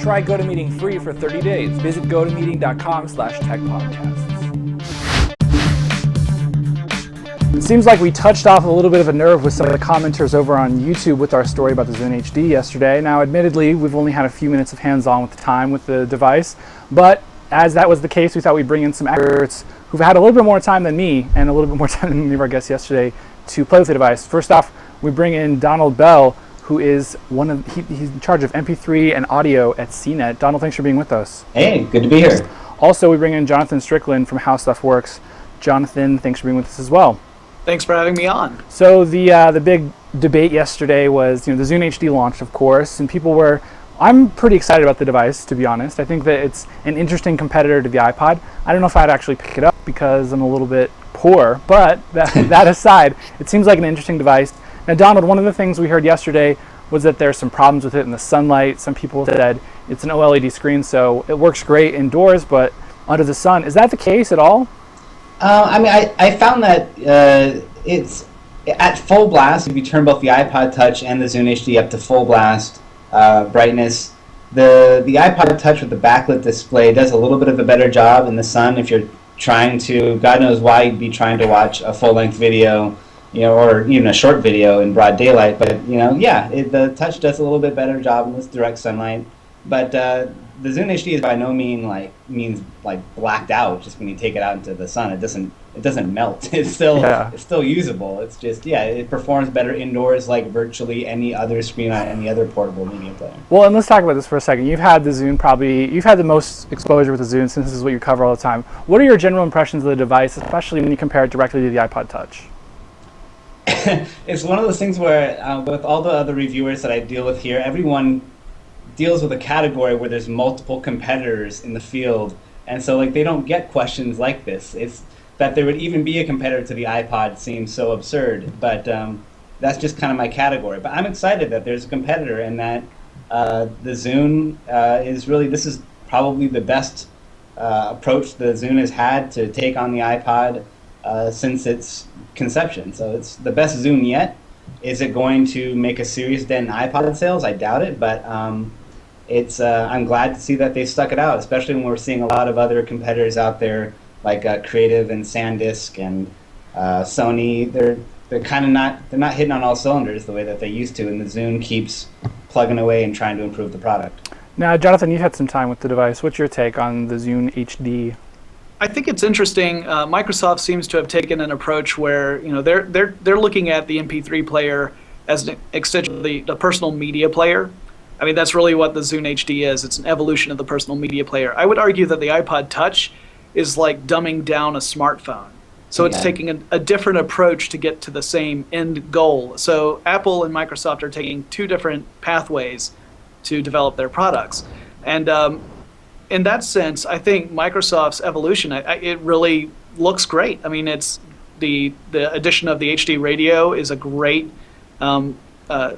Try GoToMeeting free for 30 days. Visit gotomeeting.com/techpodcasts. It seems like we touched off a little bit of a nerve with some of the commenters over on YouTube with our story about the Zune HD yesterday. Now, admittedly, we've only had a few minutes of hands-on with the time with the device, but as that was the case, we thought we'd bring in some experts who've had a little bit more time than me and a little bit more time than many of our guests yesterday to play with the device. First off, we bring in Donald Bell, who is he's in charge of MP3 and audio at CNET. Donald, thanks for being with us. Hey, good to be here. Also, we bring in Jonathan Strickland from HowStuffWorks. Jonathan, thanks for being with us as well. Thanks for having me on. So the big debate yesterday was, the Zune HD launched, of course, and I'm pretty excited about the device, to be honest. I think that it's an interesting competitor to the iPod. I don't know if I'd actually pick it up because I'm a little bit poor, but that aside, it seems like an interesting device. Now, Donald, one of the things we heard yesterday was that there's some problems with it in the sunlight. Some people said it's an OLED screen, so it works great indoors, but under the sun. Is that the case at all? I found that it's at full blast. If you turn both the iPod Touch and the Zune HD up to full blast brightness, the iPod Touch with the backlit display does a little bit of a better job in the sun. If you're trying to, God knows why you'd be trying to watch a full-length video, or even a short video in broad daylight. But the Touch does a little bit better job in this direct sunlight. But the Zune HD is by no means blacked out. Just when you take it out into the sun, it doesn't melt. It's still usable. It's just it performs better indoors like virtually any other screen on any other portable media player. Well, and let's talk about this for a second. You've had the Zune you've had the most exposure with the Zune since this is what you cover all the time. What are your general impressions of the device, especially when you compare it directly to the iPod Touch? It's one of those things where with all the other reviewers that I deal with here, everyone deals with a category where there's multiple competitors in the field, and so they don't get questions like this. It's that there would even be a competitor to the iPod seems so absurd, but that's just kind of my category. But I'm excited that there's a competitor, and that the Zune this is probably the best approach the Zune has had to take on the iPod since its conception. So it's the best Zune yet. Is it going to make a serious dent in iPod sales? I doubt it, but I'm glad to see that they stuck it out, especially when we're seeing a lot of other competitors out there like Creative and SanDisk and Sony. They're kind of not hitting on all cylinders the way that they used to, and the Zune keeps plugging away and trying to improve the product. Now, Jonathan, you've had some time with the device. What's your take on the Zune HD? I think it's interesting. Microsoft seems to have taken an approach where they're looking at the MP3 player as an extension of the personal media player. I mean, that's really what the Zune HD is. It's an evolution of the personal media player. I would argue that the iPod Touch is like dumbing down a smartphone. So it's taking a different approach to get to the same end goal. So Apple and Microsoft are taking two different pathways to develop their products. And in that sense, I think Microsoft's evolution, it really looks great. I mean, it's the addition of the HD radio is a great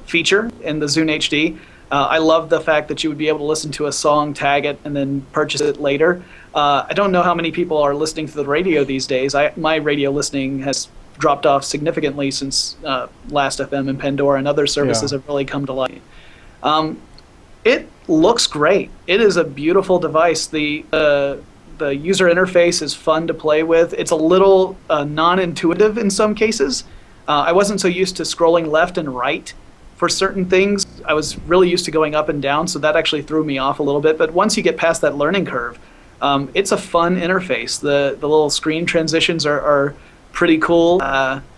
feature in the Zune HD. I love the fact that you would be able to listen to a song, tag it, and then purchase it later. I don't know how many people are listening to the radio these days. My radio listening has dropped off significantly since Last.fm and Pandora and other services have really come to light. It looks great. It is a beautiful device. The user interface is fun to play with. It's a little non-intuitive in some cases. I wasn't so used to scrolling left and right for certain things. I was really used to going up and down, so that actually threw me off a little bit. But once you get past that learning curve, it's a fun interface. The little screen transitions are pretty cool.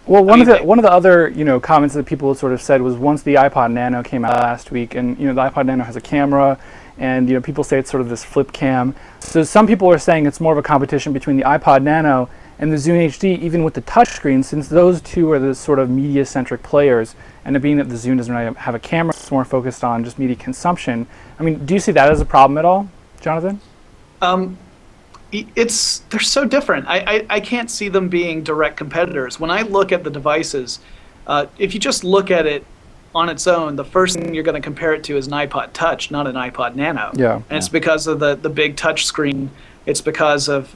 Well, one of the other comments that people sort of said was once the iPod Nano came out last week, and the iPod Nano has a camera, and people say it's sort of this flip cam. So some people are saying it's more of a competition between the iPod Nano and the Zune HD, even with the touchscreen, since those two are the sort of media-centric players, and it being that the Zune doesn't really have a camera, it's more focused on just media consumption. I mean, do you see that as a problem at all, Jonathan? They're so different. I can't see them being direct competitors. When I look at the devices, if you just look at it on its own, the first thing you're going to compare it to is an iPod Touch, not an iPod Nano. And it's because of the big touch screen. It's because of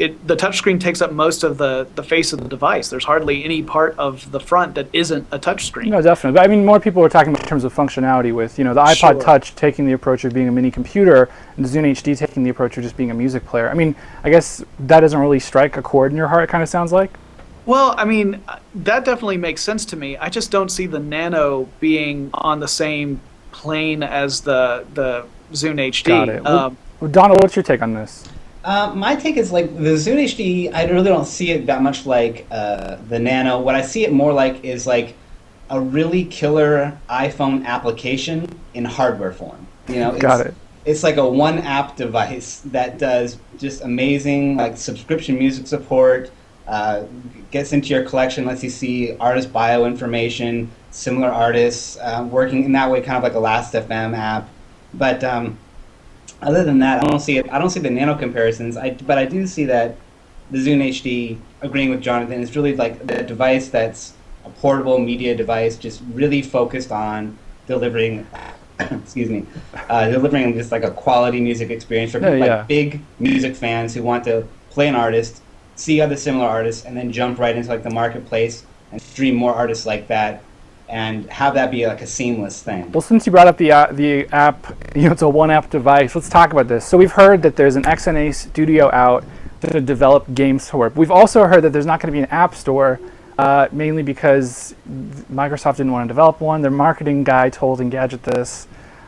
the touchscreen takes up most of the face of the device. There's hardly any part of the front that isn't a touchscreen. No, definitely. But I mean, more people are talking about in terms of functionality with, the iPod Sure. Touch taking the approach of being a mini computer and the Zune HD taking the approach of just being a music player. I mean, I guess that doesn't really strike a chord in your heart, it kind of sounds like. Well, I mean, that definitely makes sense to me. I just don't see the Nano being on the same plane as the Zune HD. Got it. Well, Donald, what's your take on this? My take is like the Zune HD, I really don't see it that much like the Nano. What I see it more like is like a really killer iPhone application in hardware form. Got it. It's like a one app device that does just amazing like subscription music support, gets into your collection, lets you see artist bio information, similar artists, working in that way, kind of like a Last.fm app. But other than that, I don't see the Nano comparisons. But I do see that the Zune HD, agreeing with Jonathan, is really like the device that's a portable media device, just really focused on delivering. Excuse me, delivering just like a quality music experience for people like big music fans who want to play an artist, see other similar artists, and then jump right into like the marketplace and stream more artists like that, and have that be like a seamless thing. Well, since you brought up the app, it's a one-app device, let's talk about this. So we've heard that there's an XNA studio out to develop games for it. We've also heard that there's not going to be an app store, mainly because Microsoft didn't want to develop one. Their marketing guy told Engadget this,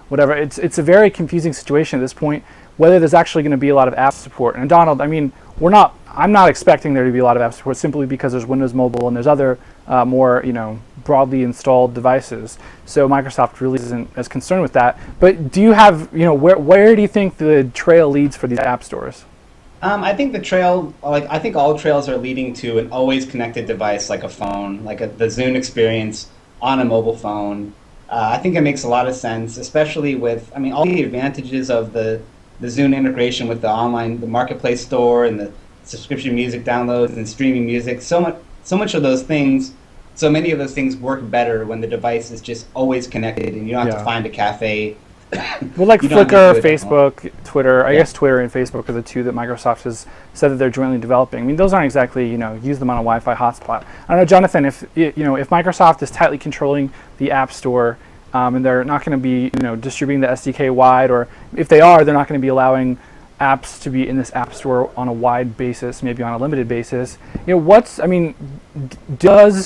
whatever. It's a very confusing situation at this point, whether there's actually going to be a lot of app support. And Donald, I mean, I'm not expecting there to be a lot of app support simply because there's Windows Mobile and there's other more, broadly installed devices. So Microsoft really isn't as concerned with that. But do you have, where do you think the trail leads for these app stores? I think the trail, I think all trails are leading to an always connected device like a phone, like the Zune experience on a mobile phone. I think it makes a lot of sense, especially with, all the advantages of the Zune integration with the marketplace store and the subscription music downloads and streaming music. So many of those things work better when the device is just always connected and you don't have to find a cafe. Well, like Flickr, Facebook, Twitter. I guess Twitter and Facebook are the two that Microsoft has said that they're jointly developing. I mean, those aren't exactly, use them on a Wi-Fi hotspot. I don't know, Jonathan, if Microsoft is tightly controlling the App Store, and they're not going to be, distributing the SDK wide, or if they are, they're not going to be allowing apps to be in this App Store on a wide basis, maybe on a limited basis. Does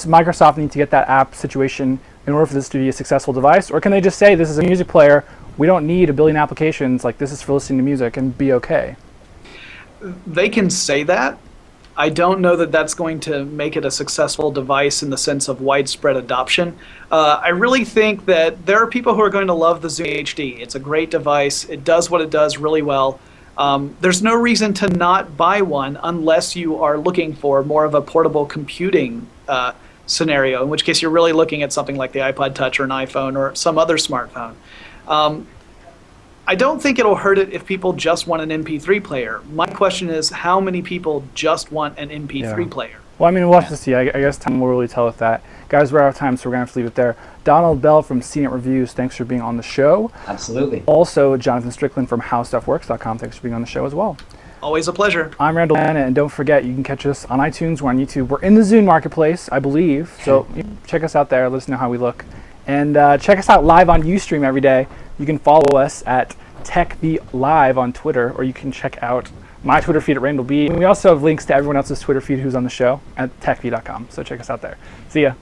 Microsoft need to get that app situation in order for this to be a successful device, or can they just say this is a music player? We don't need a billion applications, like this is for listening to music, and be okay? They can say that. I don't know that that's going to make it a successful device in the sense of widespread adoption. I really think that there are people who are going to love the Zune HD. It's a great device. It does what it does really well. There's no reason to not buy one unless you are looking for more of a portable computing scenario, in which case you're really looking at something like the iPod Touch or an iPhone or some other smartphone. I don't think it'll hurt it if people just want an MP3 player. My question is, how many people just want an MP3 player? Well, we'll have to see. I guess time will really tell with that. Guys, we're out of time, so we're going to have to leave it there. Donald Bell from CNET Reviews, thanks for being on the show. Absolutely. Also, Jonathan Strickland from HowStuffWorks.com, thanks for being on the show as well. Always a pleasure. I'm Randall Anna, and don't forget, you can catch us on iTunes, we're on YouTube. We're in the Zune Marketplace, I believe, so check us out there, let us know how we look. And check us out live on Ustream every day. You can follow us at TechBeatLive on Twitter, or you can check out my Twitter feed at Randall B. And we also have links to everyone else's Twitter feed who's on the show at techbee.com, so check us out there. See ya.